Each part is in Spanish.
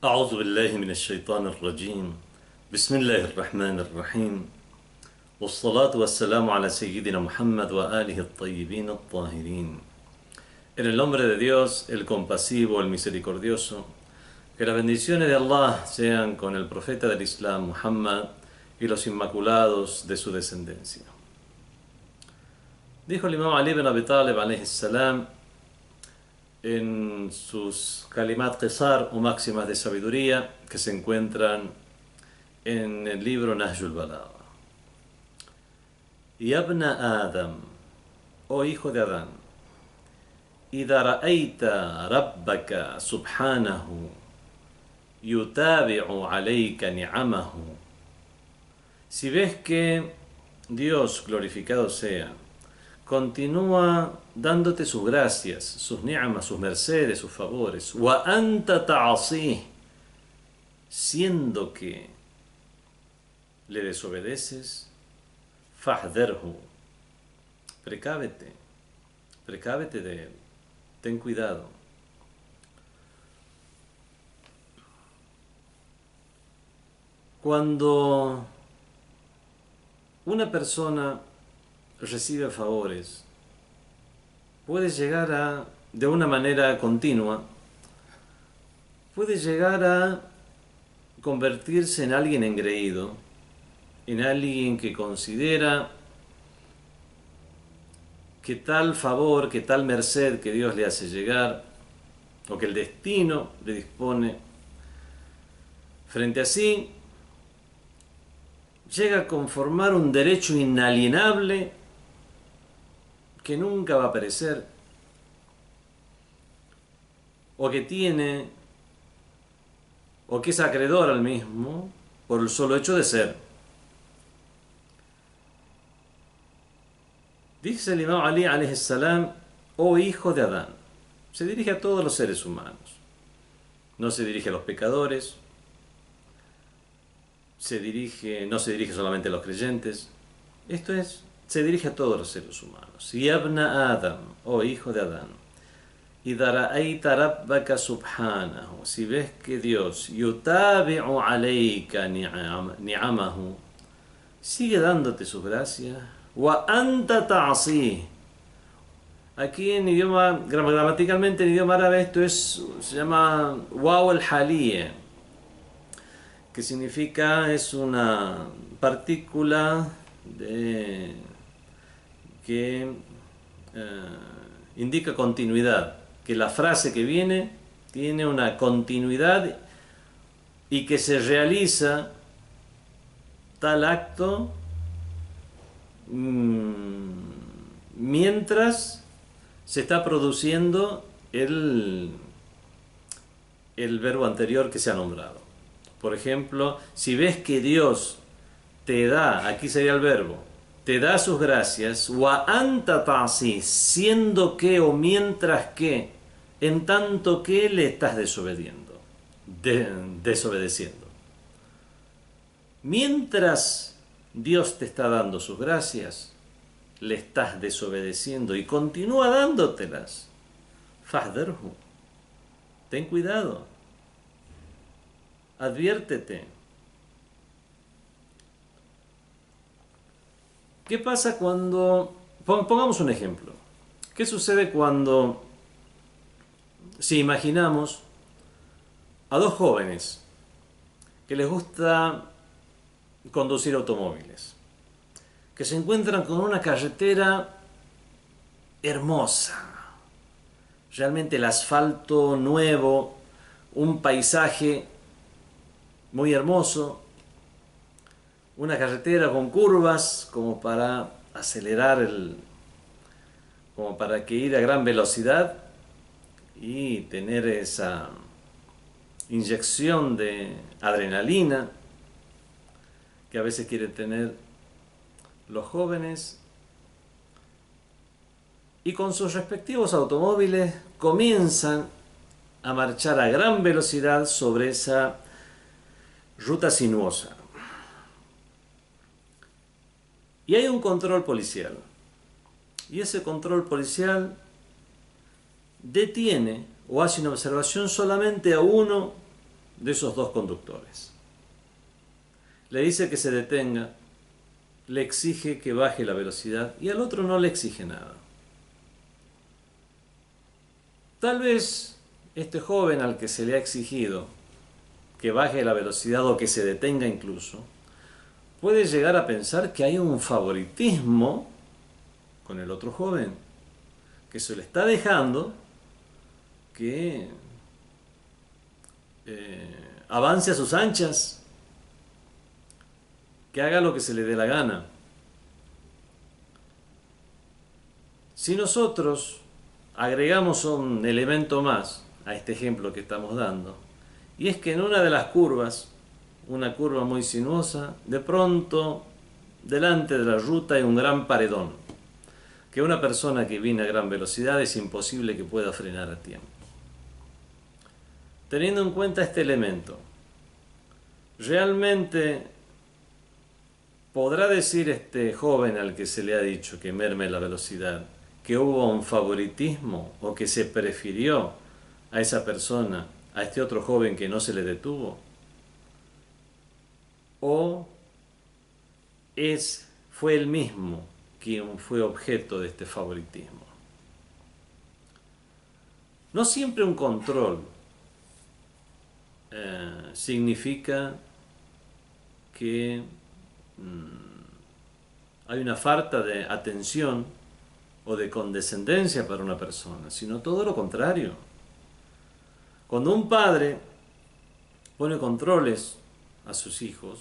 أعوذ بالله من الشيطان الرجيم بسم الله الرحمن الرحيم والصلاة والسلام على سيدنا محمد وآله الطيبين الطاهرين. En el nombre de Dios, el compasivo, el misericordioso, que las bendiciones de Allah sean con el profeta del Islam, Muhammad, y los inmaculados de su descendencia. Dijo el imam Ali ibn Abi Talib alayhi salam en sus kalimat qisar o máximas de sabiduría que se encuentran en el libro Nahjul Balagha: Yabna Adam, oh hijo de Adán, إذا رأيت ربك سبحانه يتابع عليك نعمه, si ves que Dios, glorificado sea, continúa dándote sus gracias, sus ni'mas, sus mercedes, sus favores, wa anta ta'asih, siendo que le desobedeces, fahdharhu, precávete de él, ten cuidado. Cuando una persona recibe favores, puede llegar a, de una manera continua, puede llegar a convertirse en alguien engreído, en alguien que considera que tal favor, que tal merced que Dios le hace llegar, o que el destino le dispone, frente a sí, llega a conformar un derecho inalienable que nunca va a perecer, o que tiene, o que es acreedor al mismo por el solo hecho de ser. Dice el imam Ali alayhi salam: oh hijo de Adán. Se dirige a todos los seres humanos, no se dirige a los pecadores, no se dirige solamente a los creyentes, esto es, se dirige a todos los seres humanos. Yabna Adam, oh hijo de Adán, إذا رأيت ربك سبحانه, si ves que Dios yutabi'u alayka ni'amahu, sigue dándote sus gracias, wa anta ta'asih. Aquí en idioma, gramaticalmente en idioma árabe, esto se llama waw al-haliyya, que significa, es una partícula que indica continuidad, que la frase que viene tiene una continuidad y que se realiza tal acto mientras se está produciendo el verbo anterior que se ha nombrado. Por ejemplo, si ves que Dios te da, aquí sería el verbo, te da sus gracias, wa anta ta'si, siendo que o mientras que, en tanto que le estás desobedeciendo. Mientras Dios te está dando sus gracias, le estás desobedeciendo y continúa dándotelas. Fahdharhu, ten cuidado, adviértete. ¿Qué pasa cuando, pongamos un ejemplo, qué sucede cuando, si imaginamos a dos jóvenes que les gusta conducir automóviles, que se encuentran con una carretera hermosa, realmente el asfalto nuevo, un paisaje muy hermoso, una carretera con curvas como para acelerar, como para que ir a gran velocidad y tener esa inyección de adrenalina que a veces quieren tener los jóvenes, y con sus respectivos automóviles comienzan a marchar a gran velocidad sobre esa ruta sinuosa. Y hay un control policial, y ese control policial detiene o hace una observación solamente a uno de esos dos conductores. Le dice que se detenga, le exige que baje la velocidad y al otro no le exige nada. Tal vez este joven al que se le ha exigido que baje la velocidad o que se detenga incluso, puede llegar a pensar que hay un favoritismo con el otro joven, que se le está dejando que avance a sus anchas, que haga lo que se le dé la gana. Si nosotros agregamos un elemento más a este ejemplo que estamos dando, y es que en una de las curvas, una curva muy sinuosa, de pronto delante de la ruta hay un gran paredón, que una persona que viene a gran velocidad es imposible que pueda frenar a tiempo. Teniendo en cuenta este elemento, ¿realmente podrá decir este joven al que se le ha dicho que merme la velocidad que hubo un favoritismo o que se prefirió a esa persona, a este otro joven que no se le detuvo? ¿O fue él mismo quien fue objeto de este favoritismo? No siempre un control significa que hay una falta de atención o de condescendencia para una persona, sino todo lo contrario. Cuando un padre pone controles a sus hijos,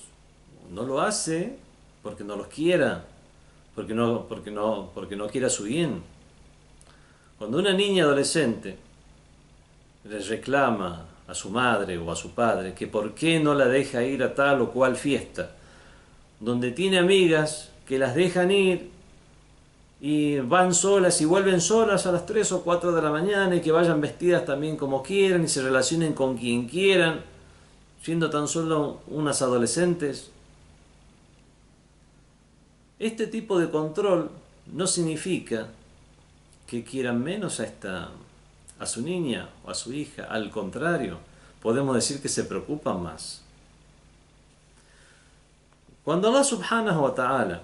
no lo hace porque no los quiera, porque no quiera su bien. Cuando una niña adolescente le reclama a su madre o a su padre que por qué no la deja ir a tal o cual fiesta, donde tiene amigas que las dejan ir y van solas y vuelven solas a las 3 o 4 de la mañana y que vayan vestidas también como quieran y se relacionen con quien quieran, siendo tan solo unas adolescentes. Este tipo de control no significa que quieran menos a su niña o a su hija. Al contrario, podemos decir que se preocupan más. Cuando Allah subhanahu wa ta'ala,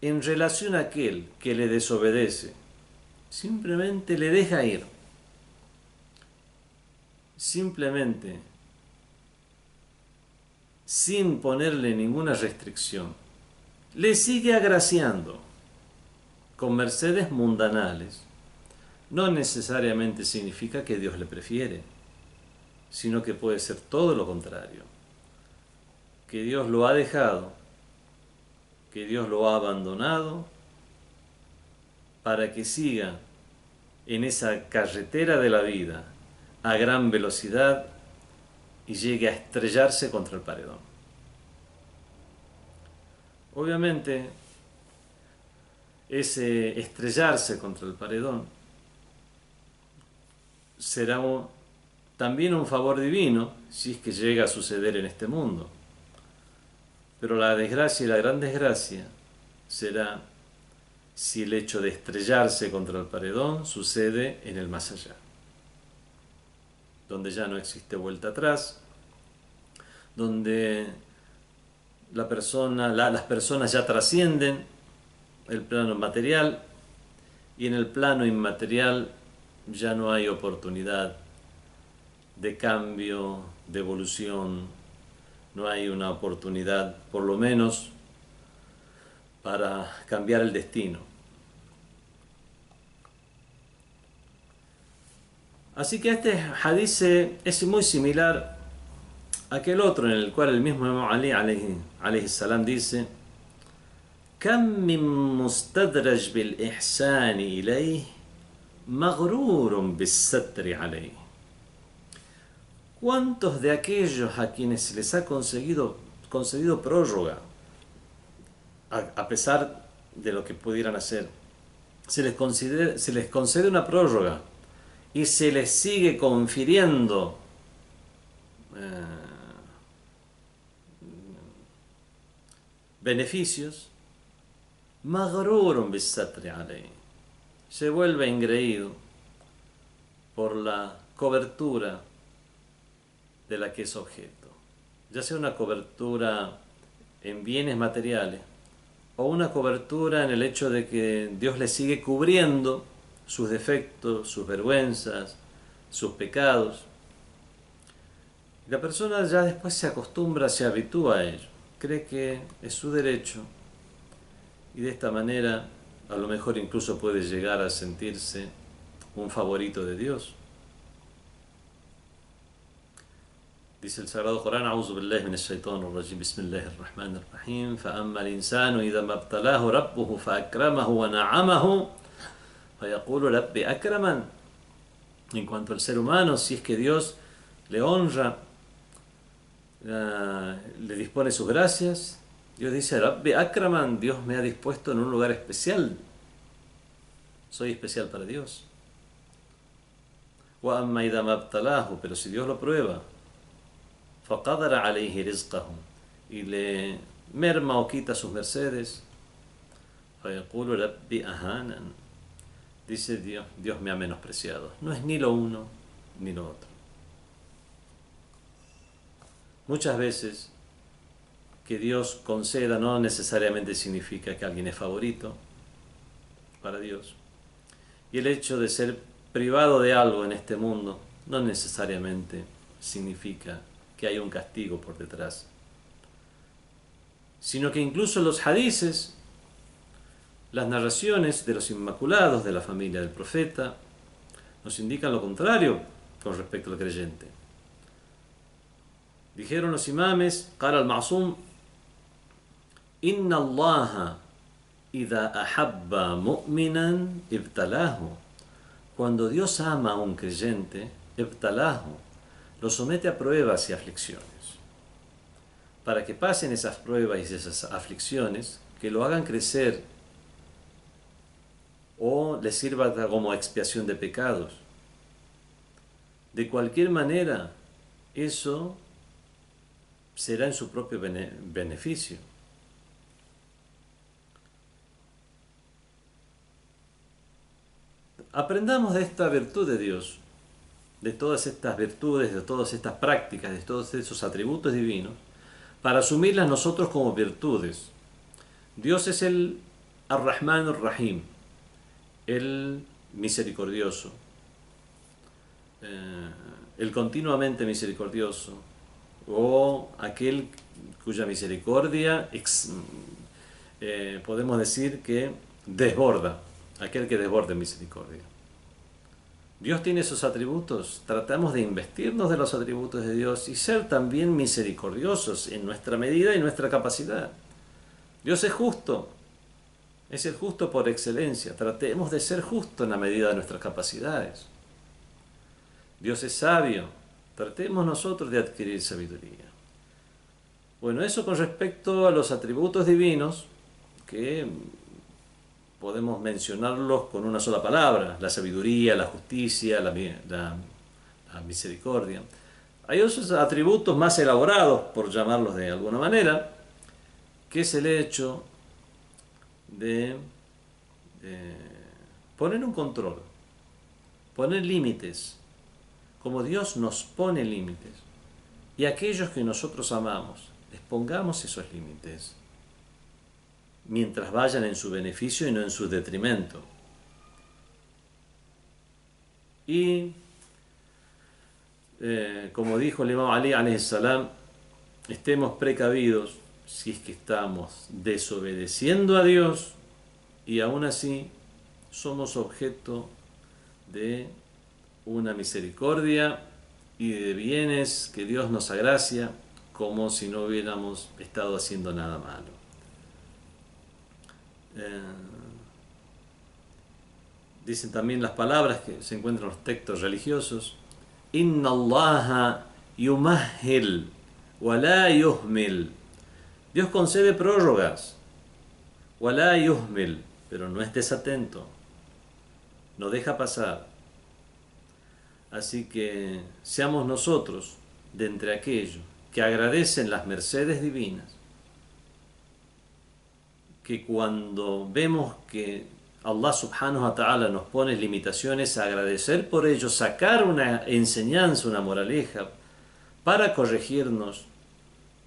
en relación a aquel que le desobedece, simplemente le deja ir, simplemente sin ponerle ninguna restricción, le sigue agraciando con mercedes mundanales, no necesariamente significa que Dios le prefiere, sino que puede ser todo lo contrario, que Dios lo ha dejado, que Dios lo ha abandonado para que siga en esa carretera de la vida a gran velocidad y llegue a estrellarse contra el paredón. Obviamente, ese estrellarse contra el paredón será también un favor divino si es que llega a suceder en este mundo. Pero la desgracia y la gran desgracia será si el hecho de estrellarse contra el paredón sucede en el más allá, donde ya no existe vuelta atrás, donde las personas ya trascienden el plano material y en el plano inmaterial ya no hay oportunidad de cambio, de evolución, no hay una oportunidad, por lo menos, para cambiar el destino. Así que este hadith es muy similar a aquel otro en el cual el mismo Imam Ali alayhi salam dice: "Kam min mustadraj bil ihsan ilayh maghrurun bis satri alayh." ¿Cuántos de aquellos a quienes se les ha concedido prórroga, a pesar de lo que pudieran hacer, se les concede una prórroga y se les sigue confiriendo beneficios? Maghrurun bis-satri alayh, se vuelve engreído por la cobertura de la que es objeto, ya sea una cobertura en bienes materiales o una cobertura en el hecho de que Dios le sigue cubriendo sus defectos, sus vergüenzas, sus pecados. Y la persona ya después se acostumbra, se habitúa a ello, cree que es su derecho y de esta manera a lo mejor incluso puede llegar a sentirse un favorito de Dios. Dice el Sagrado Corán: "A'udhu billahi minash shaitanir rajim, bismillahir rahmanir rahim, fa amma al-insanu idha mabtalahu rabbuhu fa akramahu wa na'amahu fa yaqulu rabbi akraman." En cuanto al ser humano, si es que Dios le honra, le dispone sus gracias, Dios dice: rabbi akraman, Dios me ha dispuesto en un lugar especial, soy especial para Dios. Wa amma idha mabtalahu, pero si Dios lo prueba, faqadara alayhi rizqahu, y le merma o quita sus mercedes, fayaqulu rabbi ahanan, dice Dios me ha menospreciado. No es ni lo uno ni lo otro. Muchas veces que Dios conceda no necesariamente significa que alguien es favorito para Dios, y el hecho de ser privado de algo en este mundo no necesariamente significa que hay un castigo por detrás, sino que incluso los hadices, las narraciones de los inmaculados de la familia del profeta, nos indican lo contrario con respecto al creyente. Dijeron los imames: qala al-Ma'sum, inna Allaha idha ahabba mu'minan ibtalahu, cuando Dios ama a un creyente, ibtalahu, lo somete a pruebas y aflicciones, para que pasen esas pruebas y esas aflicciones, que lo hagan crecer o le sirva como expiación de pecados. De cualquier manera, eso será en su propio beneficio. Aprendamos de esta virtud de Dios, de todas estas virtudes, de todas estas prácticas, de todos esos atributos divinos, para asumirlas nosotros como virtudes. Dios es el Ar-Rahman Ar-Rahim, el misericordioso, el continuamente misericordioso, o aquel cuya misericordia podemos decir que desborda, aquel que desborda en misericordia. Dios tiene esos atributos, tratamos de investirnos de los atributos de Dios y ser también misericordiosos en nuestra medida y nuestra capacidad. Dios es justo, es el justo por excelencia, tratemos de ser justos en la medida de nuestras capacidades. Dios es sabio, tratemos nosotros de adquirir sabiduría. Bueno, eso con respecto a los atributos divinos, que podemos mencionarlos con una sola palabra: la sabiduría, la justicia, la misericordia. Hay otros atributos más elaborados, por llamarlos de alguna manera, que es el hecho de poner un control, poner límites, como Dios nos pone límites, y aquellos que nosotros amamos, les pongamos esos límites, mientras vayan en su beneficio y no en su detrimento. Y como dijo el Imam Ali alayhi salam, estemos precavidos si es que estamos desobedeciendo a Dios y aún así somos objeto de una misericordia y de bienes que Dios nos agracia, como si no hubiéramos estado haciendo nada malo. Dicen también las palabras que se encuentran en los textos religiosos: Inna Allaha yumahhil wa la yuhmil. Dios concede prórrogas, wa la yuhmil, pero no es desatento, no deja pasar. Así que seamos nosotros de entre aquellos que agradecen las mercedes divinas, que cuando vemos que Allah subhanahu wa ta'ala nos pone limitaciones, agradecer por ello, sacar una enseñanza, una moraleja, para corregirnos,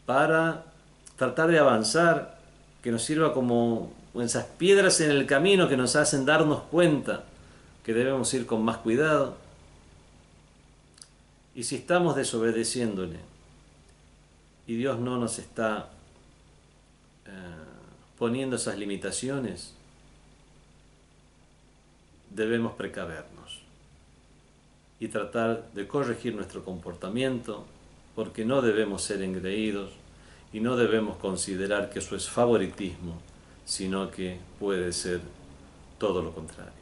para tratar de avanzar, que nos sirva como esas piedras en el camino que nos hacen darnos cuenta que debemos ir con más cuidado. Y si estamos desobedeciéndole y Dios no nos está poniendo esas limitaciones, debemos precavernos y tratar de corregir nuestro comportamiento, porque no debemos ser engreídos y no debemos considerar que eso es favoritismo, sino que puede ser todo lo contrario.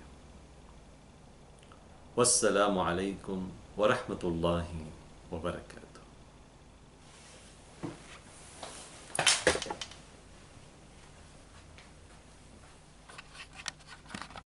Wassalamu alaikum wa rahmatullahi wa barakatuh.